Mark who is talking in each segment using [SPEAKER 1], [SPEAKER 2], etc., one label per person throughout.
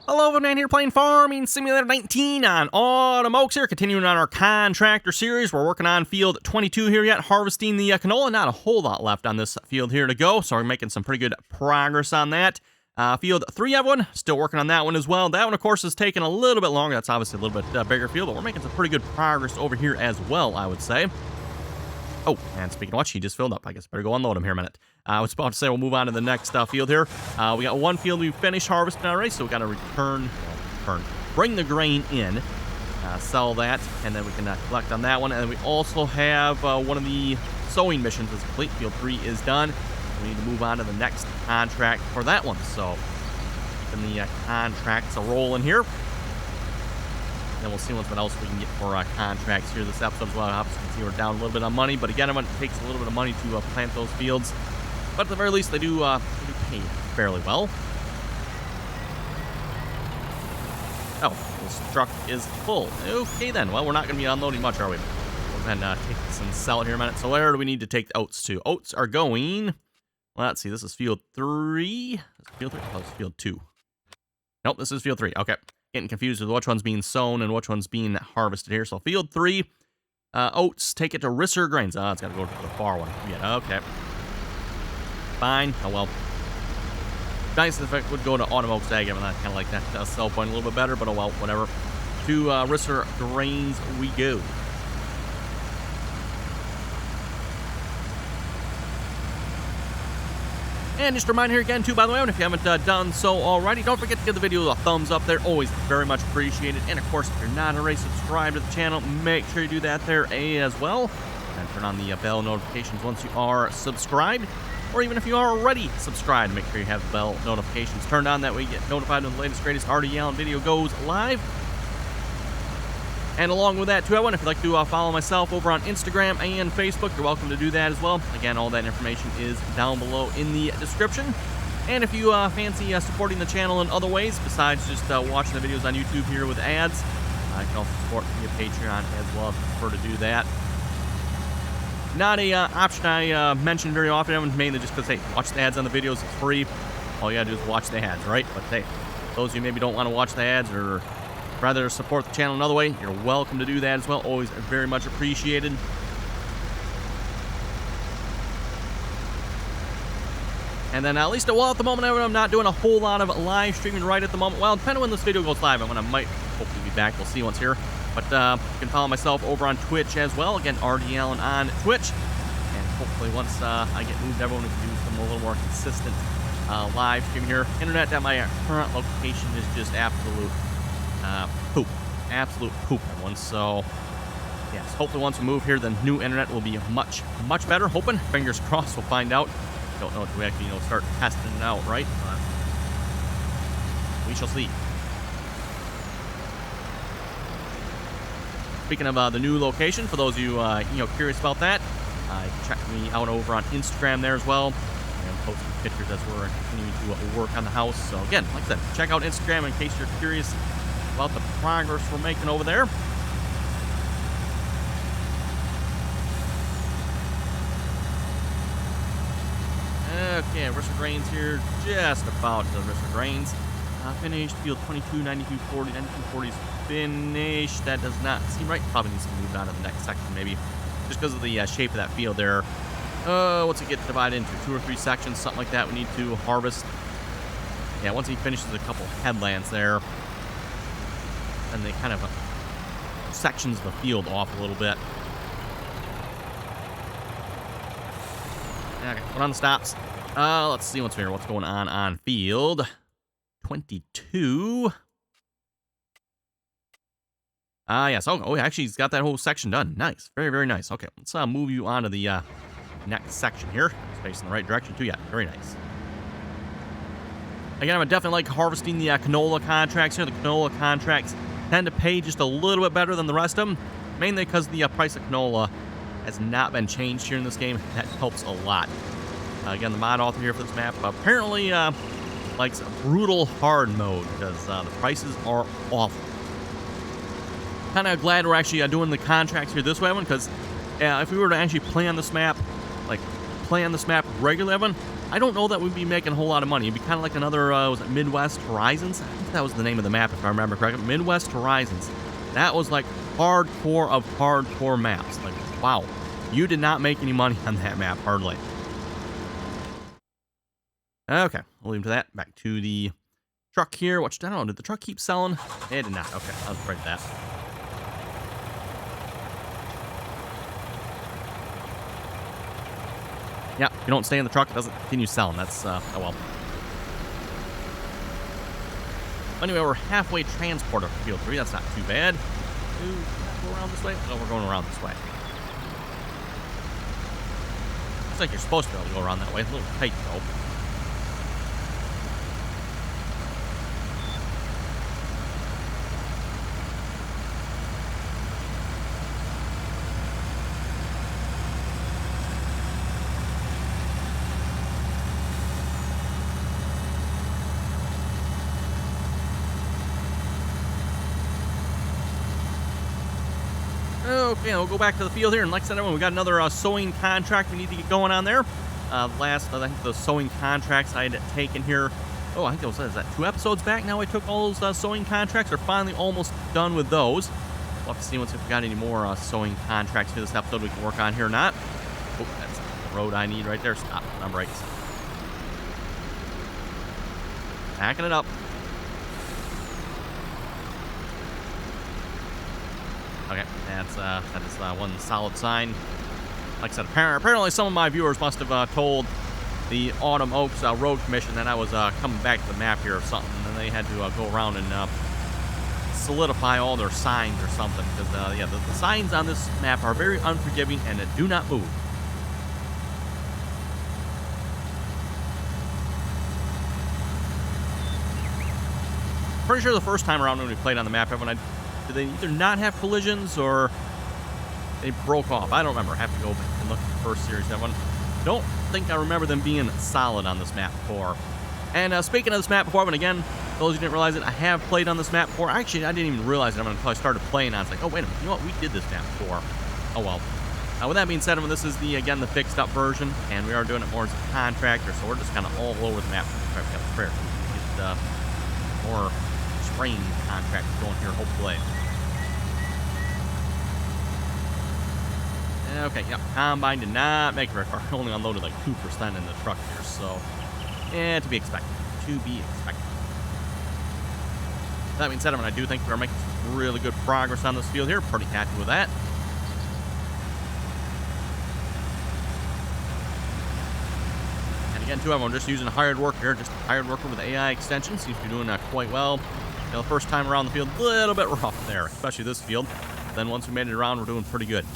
[SPEAKER 1] Hello, man here playing Farming Simulator 19 on Autumn Oaks here, continuing on our contractor series. We're working on field 22 here yet, harvesting the canola. Not a whole lot left on this field here to go, so we're making some pretty good progress on that. Field 3, everyone, still working on that one as well. That one, of course, is taking a little bit longer. That's obviously a little bit bigger field, but we're making some pretty good progress over here as well, I would say. Oh, and speaking of which, he just filled up. I guess better go unload him here a minute. I was about to say we'll move on to the next field here. We got one field we finished harvesting already, so we got to bring the grain in, sell that, and then we can collect on that one. And then we also have one of the sowing missions is complete. Field 3 is done. We need to move on to the next contract for that one. So keeping the contracts rolling here. Then we'll see what else we can get for contracts here this episode as well. Obviously, you can see we're down a little bit on money, but again, it takes a little bit of money to plant those fields. But at the very least, they do pay fairly well. Oh, this truck is full. Okay, then. Well, we're not going to be unloading much, are we? We'll then take this and sell it here in a minute. So where do we need to take the oats to? Oats are going... Well, let's see. This is field 3. Field 3? Oh, it's field 2. Nope, this is field 3. Okay. Getting confused with which one's being sown and which one's being harvested here. So field 3, oats, take it to Risser Grains. Oh, it's got to go to the far one. Yeah, okay. Fine. Oh, well. Nice if it would go to Autumn Oaks Ag. I kind of like that sell point a little bit better, but oh well, whatever. To Risser Grains we go. And just a reminder here again, too, by the way, if you haven't done so already, don't forget to give the video a thumbs up there. Always very much appreciated. And, of course, if you're not already subscribed to the channel, make sure you do that there as well. And turn on the bell notifications once you are subscribed. Or even if you are already subscribed, make sure you have the bell notifications turned on. That way you get notified when the latest, greatest RDAllen video goes live. And along with that, too, everyone, if you'd like to follow myself over on Instagram and Facebook, you're welcome to do that as well. Again, all that information is down below in the description. And if you fancy supporting the channel in other ways, besides just watching the videos on YouTube here with ads, you can also support via Patreon as well if you prefer to do that. Not a option I mention very often, everyone, mainly just because, hey, watch the ads on the videos, it's free. All you gotta do is watch the ads, right? But hey, those of you maybe don't want to watch the ads or rather support the channel another way, you're welcome to do that as well. Always very much appreciated. And then at least, well, at the moment, I'm not doing a whole lot of live streaming right at the moment. Well, depending on when this video goes live, I might hopefully be back. We'll see once here. But you can follow myself over on Twitch as well. Again, RDAllen on Twitch. And hopefully once I get moved, everyone can do some a little more consistent live stream here. Internet at my current location is just absolute poop. Absolute poop, everyone. So, yes, hopefully once we move here, the new internet will be much, much better. Hoping. Fingers crossed, we'll find out. Don't know if we actually, start testing it out, right? We shall see. Speaking of the new location, for those of you, curious about that, check me out over on Instagram there as well. I'm posting pictures as we're continuing to work on the house. So, again, like I said, check out Instagram in case you're curious about the progress we're making over there. Okay, Risser Grains here, just about to Risser Grains. Finished field 22, 9240, 9240 is finished. That does not seem right. Probably needs to move on to the next section, maybe, just because of the shape of that field there. What's it get divided into? 2 or 3 sections, something like that. We need to harvest. Yeah, once he finishes a couple headlands there, and they kind of sections the field off a little bit. Okay, put on the stops. Let's see what's going on field 22. Yes. Oh, actually, he's got that whole section done. Nice. Very, very nice. Okay, let's move you on to the next section here. It's facing the right direction, too. Yeah, very nice. Again, I would definitely like harvesting the canola contracts here. The canola contracts tend to pay just a little bit better than the rest of them, mainly because the price of canola has not been changed here in this game. That helps a lot. Again, the mod author here for this map apparently likes a brutal hard mode because the prices are awful. Kind of glad we're actually doing the contracts here this way, because if we were to actually play on this map, regularly, I don't know that we'd be making a whole lot of money. It'd be kind of like another, was it Midwest Horizons? I think that was the name of the map, if I remember correctly. Midwest Horizons. That was like hardcore of hardcore maps. Like, wow. You did not make any money on that map, hardly. Okay, we'll leave it to that. Back to the truck here. Which, I don't know, did the truck keep selling? It did not. Okay, I was afraid of that. Yeah, if you don't stay in the truck, it doesn't continue selling. That's, oh well. Anyway, we're halfway transported for Field 3. That's not too bad. Can I go around this way? No, we're going around this way. Looks like you're supposed to be able to go around that way. It's a little tight, though. Okay, we'll go back to the field here, and like I said, we got another sewing contract we need to get going on there. I think the sewing contracts I had taken here, I think it was, is that 2 episodes back now I took all those sewing contracts. We're finally almost done with those. We'll have to see once if we got any more sewing contracts for this episode we can work on here or not. Oh, that's the road I need right there. Stop on brakes. Backing it up. Okay, that's one solid sign. Like I said, apparently some of my viewers must have told the Autumn Oaks Road Commission that I was coming back to the map here or something, and they had to go around and solidify all their signs or something, because yeah, the signs on this map are very unforgiving and do not move. Pretty sure the first time around when we played on the map, everyone did they either not have collisions or they broke off? I don't remember. I have to go back and look at the first series. Everyone, don't think I remember them being solid on this map before. And speaking of this map before, but again, those who didn't realize it, I have played on this map before. Actually, I didn't even realize it until I started playing on it. It's like, oh, wait a minute. You know what? We did this map before. Oh, well. With that being said, this is, again, the fixed-up version, and we are doing it more as a contractor, so we're just kind of all over the map. Try to get prayer. Get more spraying contracts going here, hopefully. Okay, yep. Combine did not make it very far. Only unloaded like 2% in the truck here, so yeah, to be expected. To be expected. That being said, I do think we're making some really good progress on this field here. Pretty happy with that. And again, too, I'm just using a hired worker here. Just a hired worker with AI extension. Seems to be doing quite well. The first time around the field, a little bit rough there, especially this field. Then once we made it around, we're doing pretty good.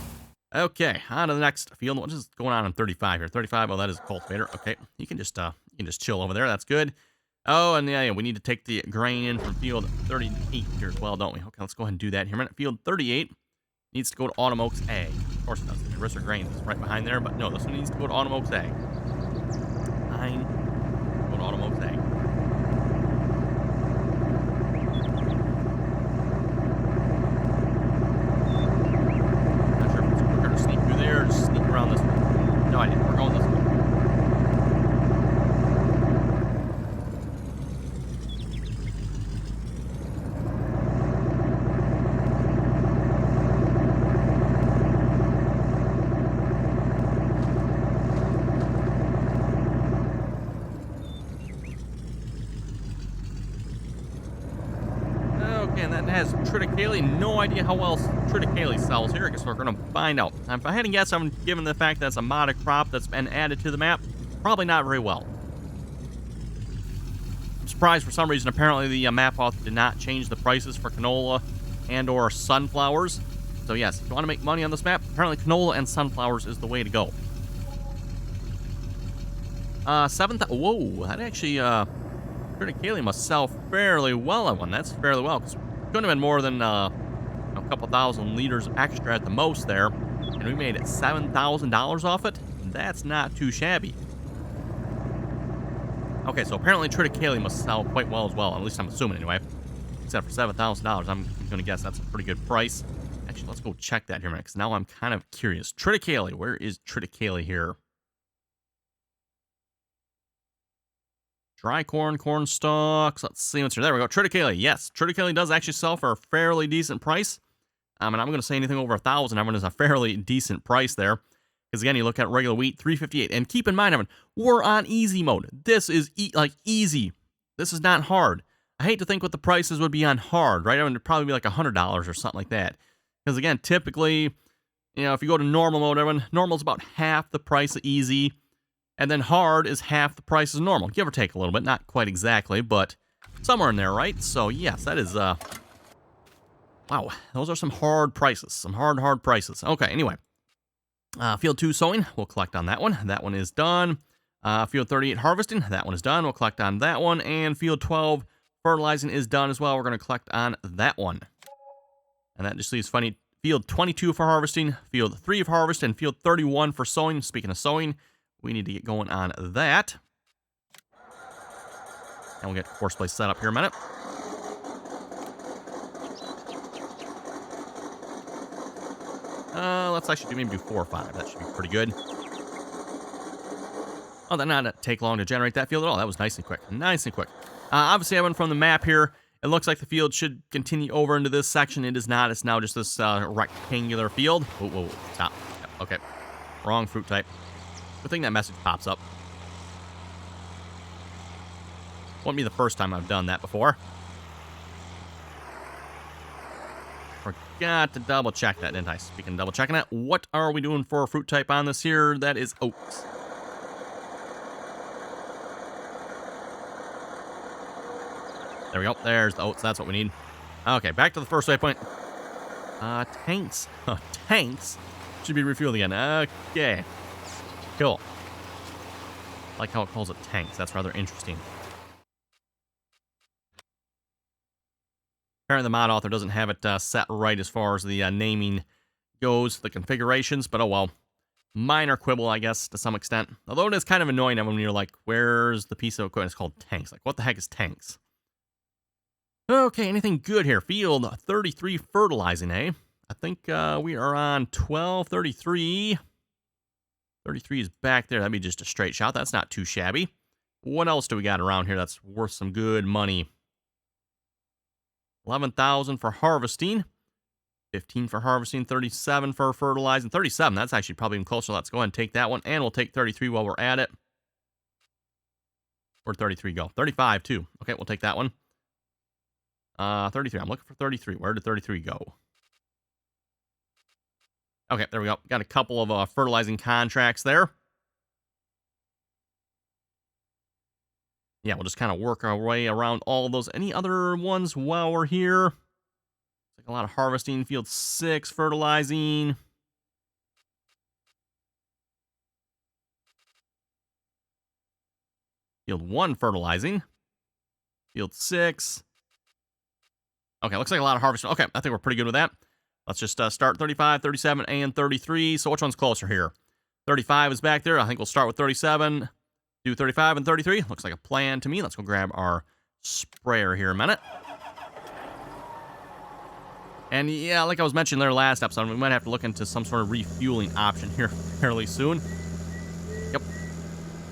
[SPEAKER 1] Okay, on to the next field. What's just going on in 35 here? 35, oh, that is a cultivator. Okay, you can just chill over there. That's good. Oh, and yeah, we need to take the grain in from field 38 here as well, don't we? Okay, let's go ahead and do that here a minute. Field 38 needs to go to Autumn Oaks A. Of course it does. The Risser grain is right behind there, but no, this one needs to go to Autumn Oaks A. Fine. Go to Autumn Oaks A. Around this way. No idea. We're going this way. Okay, and that has triticale. No idea how well triticale sells here. I guess we're going to find out. If I had to guess, I'm given the fact that it's a modded crop that's been added to the map, probably not very well. I'm surprised for some reason. Apparently, the map author did not change the prices for canola and or sunflowers. So yes, if you want to make money on this map, apparently canola and sunflowers is the way to go. 7,000. Whoa, that actually, triticale must sell fairly well on one. That's fairly well, because it couldn't have been more than a couple thousand liters extra at the most there, and we made it $7,000 off it. That's not too shabby. Okay, so apparently triticale must sell quite well as well, at least I'm assuming anyway. Except for $7,000, I'm going to guess that's a pretty good price. Actually, let's go check that here a minute, because now I'm kind of curious. Triticale, where is triticale here? Dry corn, corn stalks. Let's see what's here. There we go. Triticale. Yes, Triticale does actually sell for a fairly decent price. And I'm going to say anything over 1,000. Everyone is a fairly decent price there. Because again, you look at regular wheat, $3.58. And keep in mind, everyone, we're on easy mode. This is easy. This is not hard. I hate to think what the prices would be on hard, right? I mean, it'd probably be like $100 or something like that. Because again, typically, if you go to normal mode, everyone, normal is about half the price of easy. And then hard is half the price of normal. Give or take a little bit. Not quite exactly, but somewhere in there, right? So, yes, that is, wow, those are some hard prices. Some hard prices. Okay, anyway. Field 2 sowing, we'll collect on that one. That one is done. Field 38 harvesting, that one is done. We'll collect on that one. And Field 12 fertilizing is done as well. We're going to collect on that one. And that just leaves Field 22 for harvesting, Field 3 for harvest, and Field 31 for sowing. Speaking of sowing, we need to get going on that. And we'll get horse place set up here in a minute. Let's actually maybe do 4 or 5. That should be pretty good. Oh, that did not take long to generate that field at all. That was nice and quick. Nice and quick. Obviously, I went from the map here. It looks like the field should continue over into this section. It is not. It's now just this rectangular field. Whoa, stop. Yep, okay. Wrong fruit type. Good thing that message pops up. Won't be the first time I've done that before. Forgot to double check that, didn't I? Speaking of double checking it, what are we doing for a fruit type on this here? That is oats. There we go. There's the oats. That's what we need. Okay, back to the first waypoint. Tanks. Tanks should be refueled again. Okay. Cool. I like how it calls it tanks. That's rather interesting. Apparently the mod author doesn't have it set right as far as the naming goes, the configurations, but oh well. Minor quibble, I guess, to some extent. Although it is kind of annoying when you're like, where's the piece of equipment? It's called tanks. Like, what the heck is tanks? Okay, anything good here? Field 33 fertilizing, eh? I think we are on 1233. 33 is back there. That'd be just a straight shot. That's not too shabby. What else do we got around here that's worth some good money? 11,000 for harvesting. 15 for harvesting. 37 for fertilizing. 37, that's actually probably even closer. Let's go ahead and take that one. And we'll take 33 while we're at it. Where'd 33 go? 35, too. Okay, we'll take that one. 33. I'm looking for 33. Where did 33 go? Okay, there we go. Got a couple of fertilizing contracts there. Yeah, we'll just kind of work our way around all of those. Any other ones while we're here? Like a lot of harvesting. Field 6, fertilizing. Field 1, fertilizing. Field 6. Okay, looks like a lot of harvesting. Okay, I think we're pretty good with that. Let's just start 35, 37, and 33. So which one's closer here? 35 is back there. I think we'll start with 37. Do 35 and 33. Looks like a plan to me. Let's go grab our sprayer here a minute. And yeah, like I was mentioning there last episode, we might have to look into some sort of refueling option here fairly soon. Yep.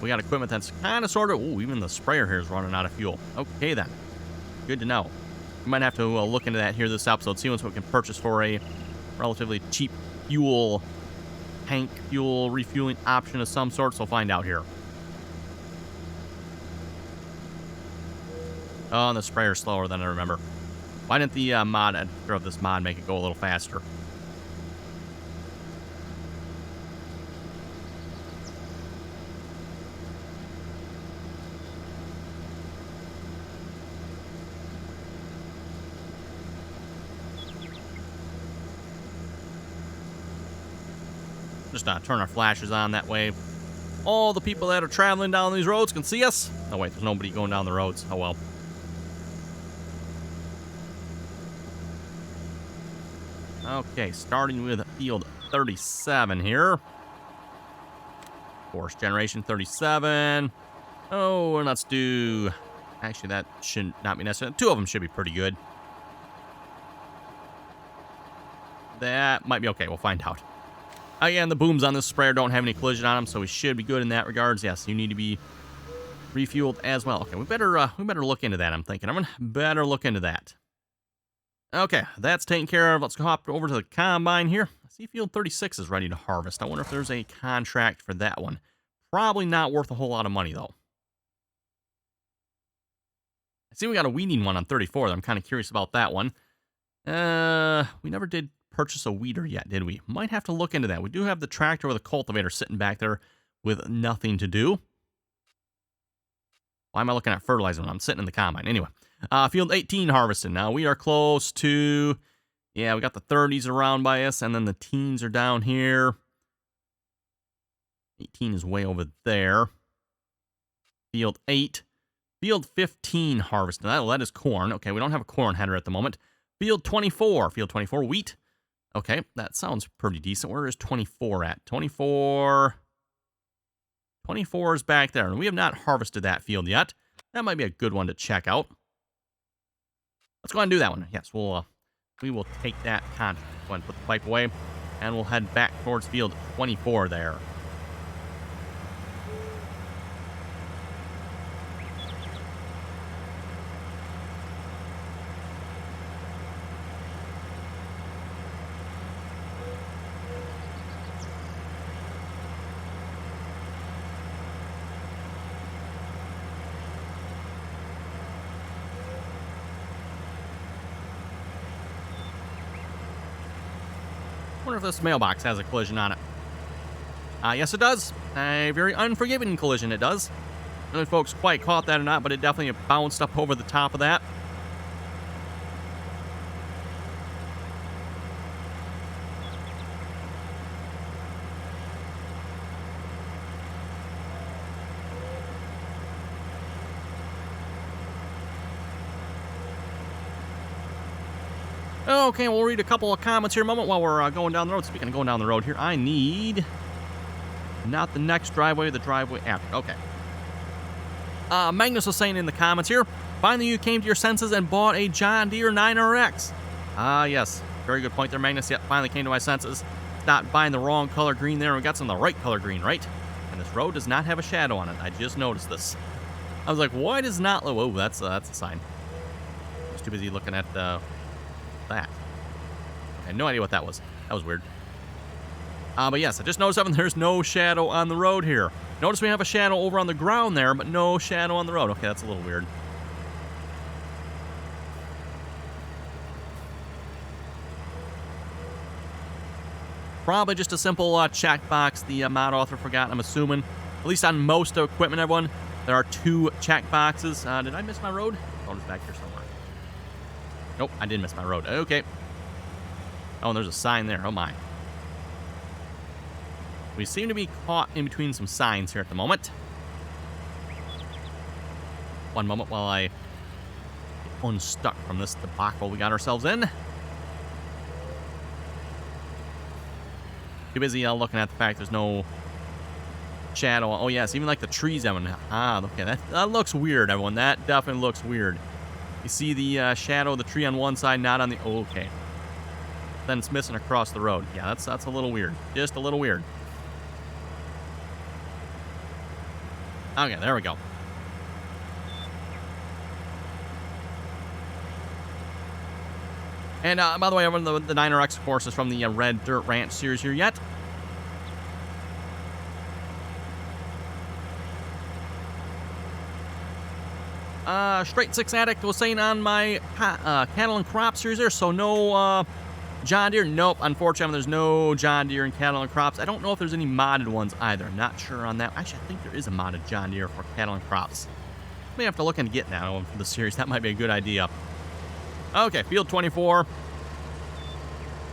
[SPEAKER 1] We got equipment that's kind of sort of... Ooh, even the sprayer here is running out of fuel. Okay, then. Good to know. We might have to look into that here this episode, see what we can purchase for a relatively cheap fuel, tank fuel refueling option of some sort, so we'll find out here. Oh, and the sprayer's slower than I remember. Why didn't the editor of this mod make it go a little faster? Just turn our flashes on, that way all the people that are traveling down these roads can see us. Oh wait, there's nobody going down the roads. Oh well. Okay, starting with field 37 here. Force generation 37. Oh, and let's do... Actually, that should not be necessary. 2 of them should be pretty good. That might be okay. We'll find out. Again, the booms on this sprayer don't have any collision on them, so we should be good in that regards. Yes, you need to be refueled as well. Okay, we better look into that. I'm thinking I'm gonna better look into that. Okay, that's taken care of. Let's go hop over to the combine here. I see field 36 is ready to harvest. I wonder if there's a contract for that one. Probably not worth a whole lot of money though. I see we got a weeding one on 34. I'm kind of curious about that one. We never did purchase a weeder yet, did we? Might have to look into that. We do have the tractor with a cultivator sitting back there with nothing to do. Why am I looking at fertilizer when I'm sitting in the combine? Anyway, field 18 harvested. Now we are close to, yeah, we got the 30s around by us, and then the teens are down here. 18 is way over there. Field 8. Field 15 harvested. That is corn. Okay, we don't have a corn header at the moment. Field 24. Field 24, wheat. Okay, that sounds pretty decent. Where is 24 at? 24 is back there, and we have not harvested that field yet. That might be a good one to check out. Let's go ahead and do that one. Yes, we will take that contract. Go ahead and put the pipe away, and we'll head back towards field 24 there. Wonder if this mailbox has a collision on it. Yes, it does. A very unforgiving collision, it does. I don't know if folks quite caught that or not, but it definitely bounced up over the top of that. Okay, we'll read a couple of comments here a moment while we're going down the road. Speaking of going down the road here, I need not the next driveway, the driveway after. Okay. Magnus was saying in the comments here, finally you came to your senses and bought a John Deere 9RX. Yes. Very good point there, Magnus. Yep, finally came to my senses. Not buying the wrong color green there. We got some of the right color green, right? And this road does not have a shadow on it. I just noticed this. I was like, why does not... Whoa, that's a sign. I was too busy looking at that. I had no idea what that was. That was weird. But yes, I just noticed something. There's no shadow on the road here. Notice we have a shadow over on the ground there, but no shadow on the road. Okay, that's a little weird. Probably just a simple checkbox the mod author forgot, I'm assuming. At least on most equipment, everyone, there are 2 checkboxes. Did I miss my road? Oh, it's back here somewhere. Nope, I did miss my road. Okay. Oh, and there's a sign there. Oh, my. We seem to be caught in between some signs here at the moment. One moment while I get unstuck from this debacle we got ourselves in. Too busy looking at the fact there's no shadow. Oh, yes, even like the trees, everyone. Okay, that looks weird, everyone. That definitely looks weird. You see the shadow of the tree on one side, not on the... Oh, okay. Then it's missing across the road. Yeah, that's a little weird. Just a little weird. Okay, there we go. And by the way, the 9RX, of course, is from the Red Dirt Ranch series here yet. Straight 6 Addict was saying on my Cattle and Crop series there, so no John Deere. Nope, unfortunately, there's no John Deere and Cattle and Crops. I don't know if there's any modded ones either. Not sure on that. Actually, I think there is a modded John Deere for Cattle and Crops. May have to look into getting that one for the series. That might be a good idea. Okay, field 24.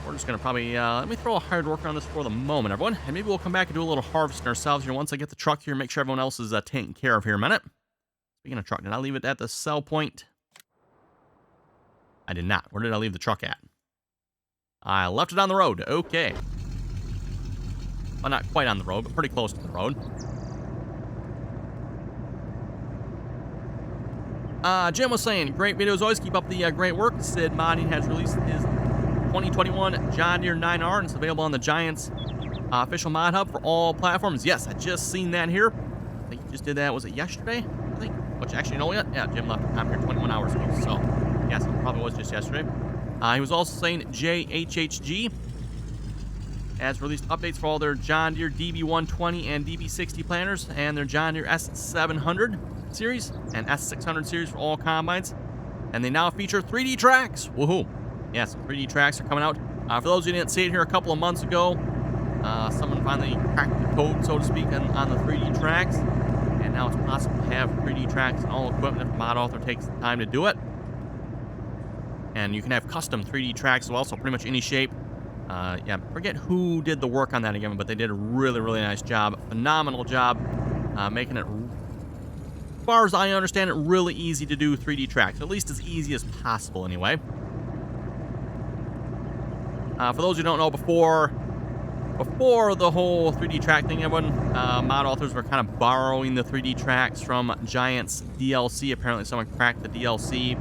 [SPEAKER 1] We're just going to probably, let me throw a hard worker on this for the moment, everyone. And maybe we'll come back and do a little harvesting ourselves here once I get the truck here, make sure everyone else is taken care of here in a minute. Speaking of truck, did I leave it at the sell point? I did not. Where did I leave the truck at? I left it on the road. Okay. Well, not quite on the road, but pretty close to the road. Jim was saying, great videos always. Keep up the great work. Sid Modding has released his 2021 John Deere 9R, and it's available on the Giants official mod hub for all platforms. Yes, I just seen that here. I think he just did that. Was it yesterday? I think. Which actually, you know what? Yeah, Jim left I'm here 21 hours ago. So, yes, it probably was just yesterday. He was also saying JHHG has released updates for all their John Deere DB120 and DB60 planters and their John Deere S700 series and S600 series for all combines. And they now feature 3D tracks. Woohoo! Yes, 3D tracks are coming out. For those who didn't see it here a couple of months ago, someone finally cracked the code, so to speak, on the 3D tracks. And now it's possible to have 3D tracks on all equipment if the mod author takes the time to do it. And you can have custom 3D tracks as well, so pretty much any shape. Yeah, forget who did the work on that again, but they did a really, really nice job. Phenomenal job making it, as far as I understand it, really easy to do 3D tracks. At least as easy as possible, anyway. For those who don't know, before the whole 3D track thing, everyone, mod authors were kind of borrowing the 3D tracks from Giant's DLC. Apparently someone cracked the DLC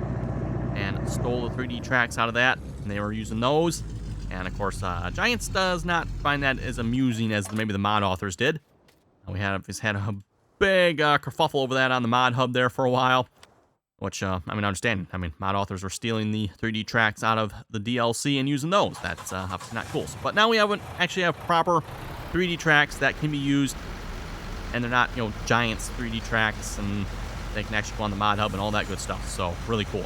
[SPEAKER 1] and stole the 3D tracks out of that, and they were using those. And of course, Giants does not find that as amusing as maybe the mod authors did. We had a big kerfuffle over that on the mod hub there for a while. Which, I mean, I understand. I mean, mod authors were stealing the 3D tracks out of the DLC and using those. That's obviously not cool. But now we actually have proper 3D tracks that can be used. And they're not, Giants 3D tracks. And they can actually go on the mod hub and all that good stuff. So, really cool.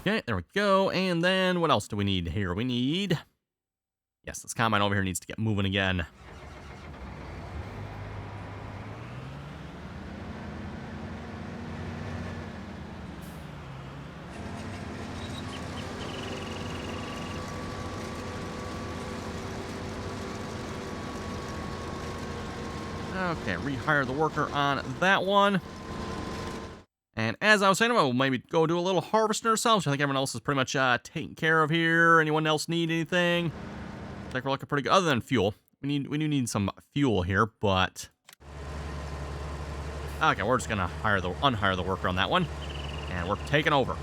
[SPEAKER 1] Okay, there we go. And then what else do we need here? We need... Yes, this combine over here needs to get moving again. Okay, rehire the worker on that one. And as I was saying, we'll maybe go do a little harvesting ourselves. I think everyone else is pretty much taken care of here. Anyone else need anything? I think we're looking pretty good. Other than fuel, we do need some fuel here, but okay, we're just gonna unhire the worker on that one, and we're taking over.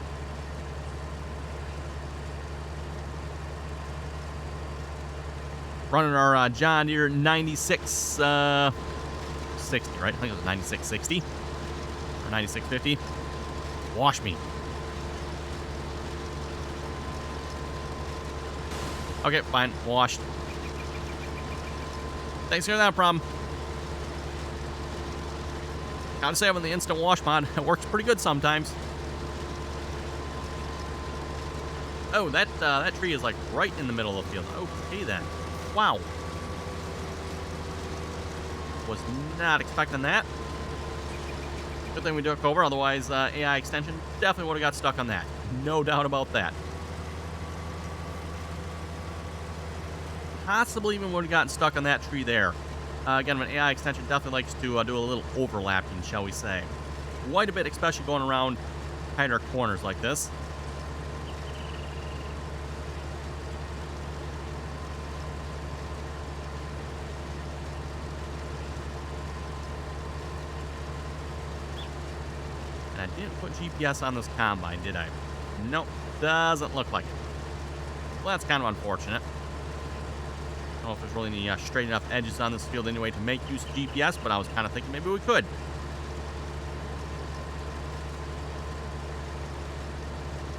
[SPEAKER 1] Running our John Deere 9660, right? I think it was 9660 or 9650. Wash me. Okay, fine. Washed. Thanks for that problem. Gotta say, with the instant wash mod, it works pretty good sometimes. Oh, that tree is like right in the middle of the field. Okay then. Wow. Was not expecting that. Good thing we took over, otherwise AI extension definitely would have got stuck on that. No doubt about that. Possibly even would have gotten stuck on that tree there. Again, an AI extension definitely likes to do a little overlapping, shall we say. Quite a bit, especially going around tighter corners like this. And I didn't put GPS on this combine, did I? Nope, doesn't look like it. Well, that's kind of unfortunate. I don't know if there's really any straight enough edges on this field anyway to make use of GPS, but I was kind of thinking maybe we could.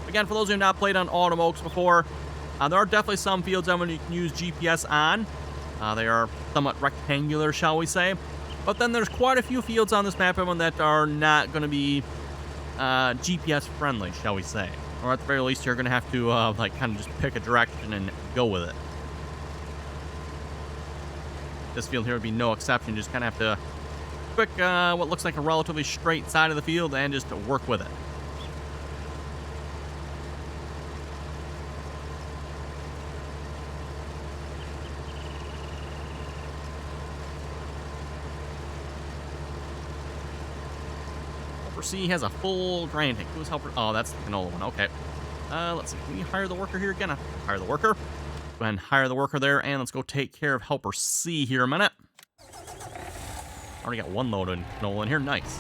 [SPEAKER 1] Again, for those who have not played on Autumn Oaks before, there are definitely some fields that you can use GPS on. They are somewhat rectangular, shall we say. But then there's quite a few fields on this map that are not going to be GPS friendly, shall we say. Or at the very least, you're going to have to kind of just pick a direction and go with it. This field here would be no exception. Just kind of have to pick what looks like a relatively straight side of the field and just work with it. Helper C has a full grain tank. Who's Helper? Oh, that's the canola one. Okay. Let's see. Can we hire the worker here again? Hire the worker. Go ahead and hire the worker there, and let's go take care of Helper C here a minute. Already got one load of canola in here. Nice.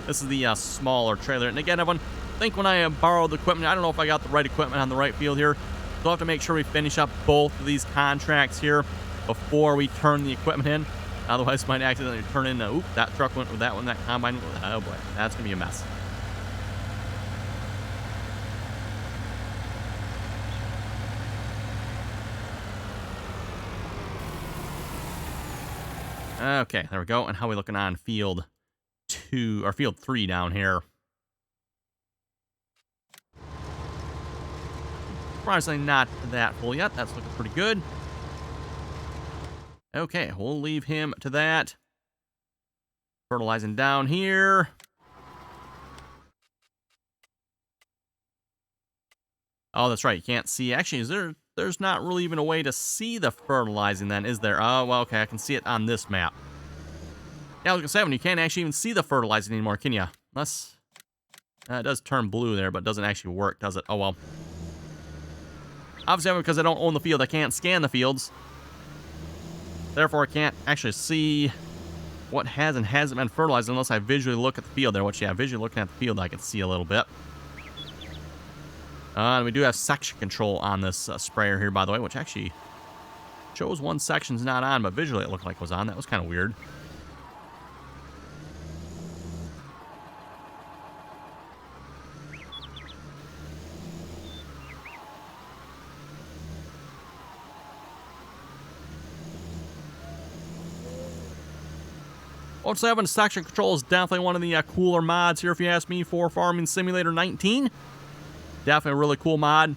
[SPEAKER 1] This is the smaller trailer. And again, everyone, I think when I borrowed the equipment, I don't know if I got the right equipment on the right field here. So we'll have to make sure we finish up both of these contracts here before we turn the equipment in. Otherwise, we might accidentally turn in, oop, that truck went with that one, that combine went with, oh boy, that's going to be a mess. Okay, there we go. And how are we looking on field 2, or field 3 down here? Surprisingly not that full yet. That's looking pretty good. Okay, we'll leave him to that. Fertilizing down here. Oh, that's right. You can't see. Actually, there's not really even a way to see the fertilizing then, is there? Oh, well, okay. I can see it on this map. Yeah, look at 7. You can't actually even see the fertilizing anymore, can you? Unless it does turn blue there, but it doesn't actually work, does it? Oh, well. Obviously, because I don't own the field, I can't scan the fields. Therefore, I can't actually see what has and hasn't been fertilized unless I visually look at the field there, which, yeah, visually looking at the field, I can see a little bit. And we do have section control on this sprayer here, by the way, which actually shows one section's not on, but visually it looked like it was on. That was kind of weird. Also, having section control is definitely one of the cooler mods here, if you ask me, for Farming Simulator 19. Definitely a really cool mod.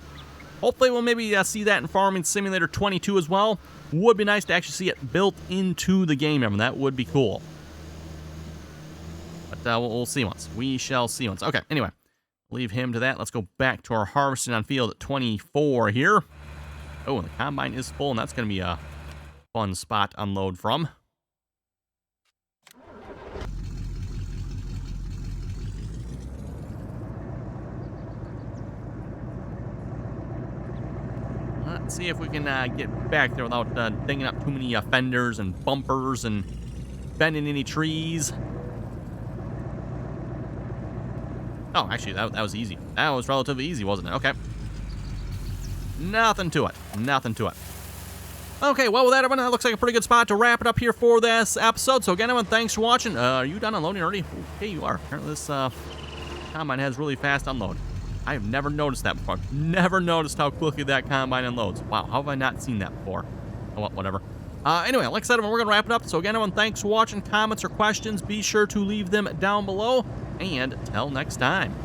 [SPEAKER 1] Hopefully we'll maybe see that in Farming Simulator 22 as well. Would be nice to actually see it built into the game, and that would be cool. But we'll see once. We shall see once. Okay, anyway. Leave him to that. Let's go back to our harvesting on field 24 here. Oh, and the combine is full, and that's going to be a fun spot to unload from. Let's see if we can get back there without dinging up too many fenders and bumpers and bending any trees. Oh, actually, that was easy. That was relatively easy, wasn't it? Okay. Nothing to it. Nothing to it. Okay, well, with that, everyone, that looks like a pretty good spot to wrap it up here for this episode. So, again, everyone, thanks for watching. Are you done unloading already? Okay, you are. Apparently, this combine has really fast unload. I have never noticed that before. Never noticed how quickly that combine unloads. Wow, how have I not seen that before? Oh, well, whatever. Anyway, like I said, we're going to wrap it up. So again, everyone, thanks for watching. Comments or questions, be sure to leave them down below. And till next time.